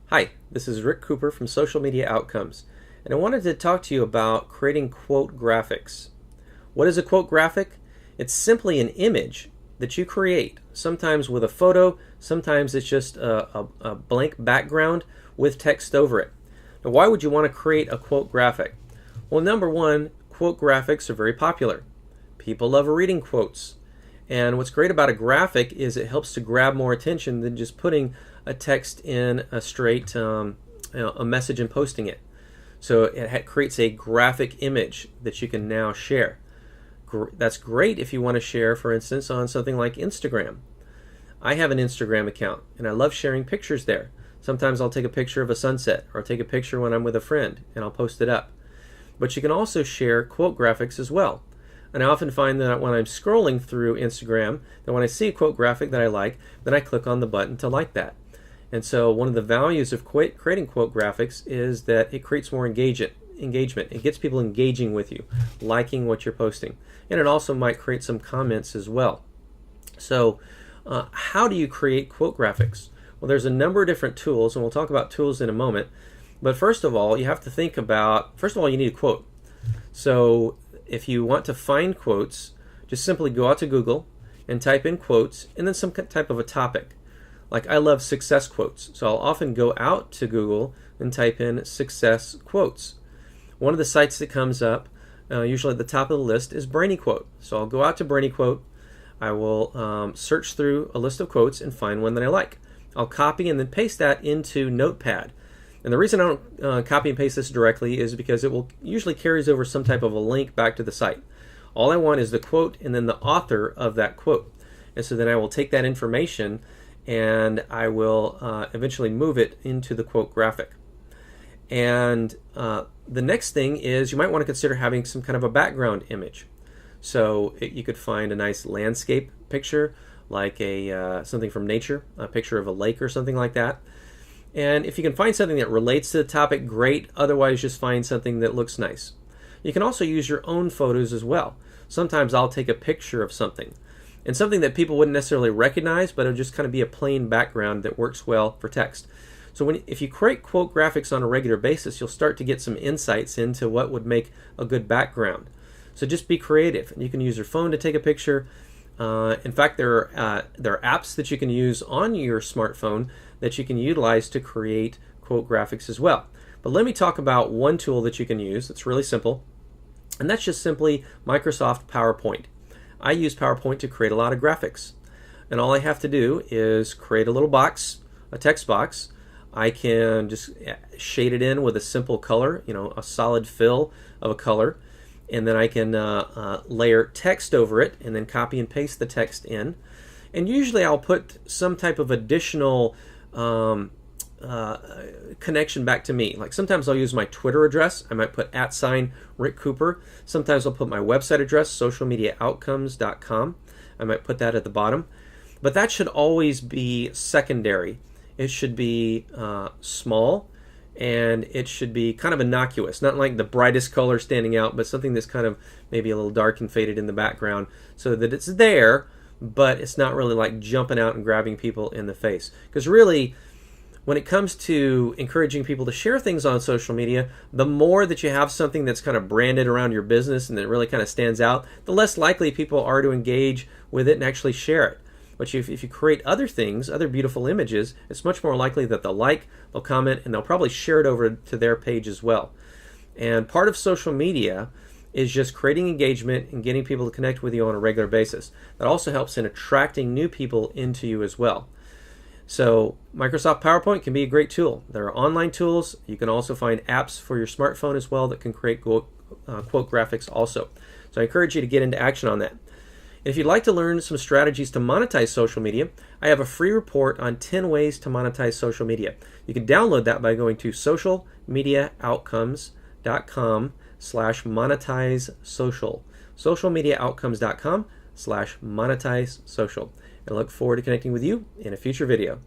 Hi, this is Rick Cooper from Social Media Outcomes, and I wanted to talk to you about creating quote graphics. What is a quote graphic? It's simply an image that you create, sometimes with a photo, sometimes it's just a blank background with text over it. Now, why would you want to create a quote graphic? Well, number one, quote graphics are very popular. People love reading quotes. And what's great about a graphic is it helps to grab more attention than just putting a text in a straight a message and posting it. So it creates a graphic image that you can now share. That's great if you want to share, for instance, on something like Instagram. I have an Instagram account and I love sharing pictures there. Sometimes I'll take a picture of a sunset or I'll take a picture when I'm with a friend and I'll post it up. But you can also share quote graphics as well. And I often find that when I'm scrolling through Instagram, that when I see a quote graphic that I like, then I click on the button to like that. And so one of the values of creating quote graphics is that it creates more engagement. It gets people engaging with you, liking what you're posting. And it also might create some comments as well. So how do you create quote graphics? Well, there's a number of different tools, and we'll talk about tools in a moment. But first of all, you have to think about, first of all, you need a quote. So if you want to find quotes, just simply go out to Google and type in quotes and then some type of a topic. Like I love success quotes, so I'll often go out to Google and type in success quotes. One of the sites that comes up, usually at the top of the list, is Brainy Quote. So I'll go out to Brainy Quote. I will search through a list of quotes and find one that I like. I'll copy and then paste that into Notepad. And the reason I don't copy and paste this directly is because it will usually carries over some type of a link back to the site. All I want is the quote and then the author of that quote. And so then I will take that information and I will eventually move it into the quote graphic. And the next thing is you might want to consider having some kind of a background image. So you could find a nice landscape picture, like something from nature, a picture of a lake or something like that. And if you can find something that relates to the topic, great. Otherwise, just find something that looks nice. You can also use your own photos as well. Sometimes I'll take a picture of something, and something that people wouldn't necessarily recognize, but it'll just kind of be a plain background that works well for text. So if you create quote graphics on a regular basis, you'll start to get some insights into what would make a good background. So just be creative. You can use your phone to take a picture. In fact, there are apps that you can use on your smartphone that you can utilize to create quote graphics as well. But let me talk about one tool that you can use that's really simple, and that's just simply Microsoft PowerPoint. I use PowerPoint to create a lot of graphics, and all I have to do is create a little box, a text box. I can just shade it in with a simple color, a solid fill of a color, and then I can layer text over it and then copy and paste the text in. And usually I'll put some type of additional connection back to me. Like sometimes I'll use my Twitter address. I might put @Rick Cooper. Sometimes I'll put my website address, socialmediaoutcomes.com. I might put that at the bottom. But that should always be secondary. It should be small, and it should be kind of innocuous, not like the brightest color standing out, but something that's kind of maybe a little dark and faded in the background so that it's there, but it's not really like jumping out and grabbing people in the face. Because really, when it comes to encouraging people to share things on social media, the more that you have something that's kind of branded around your business and that really kind of stands out, the less likely people are to engage with it and actually share it. But if you create other things, other beautiful images, it's much more likely that they'll like, they'll comment, and they'll probably share it over to their page as well. And part of social media is just creating engagement and getting people to connect with you on a regular basis. That also helps in attracting new people into you as well. So Microsoft PowerPoint can be a great tool. There are online tools. You can also find apps for your smartphone as well that can create quote graphics also. So I encourage you to get into action on that. If you'd like to learn some strategies to monetize social media, I have a free report on 10 ways to monetize social media. You can download that by going to socialmediaoutcomes.com/monetize social. socialmediaoutcomes.com/monetize social. I look forward to connecting with you in a future video.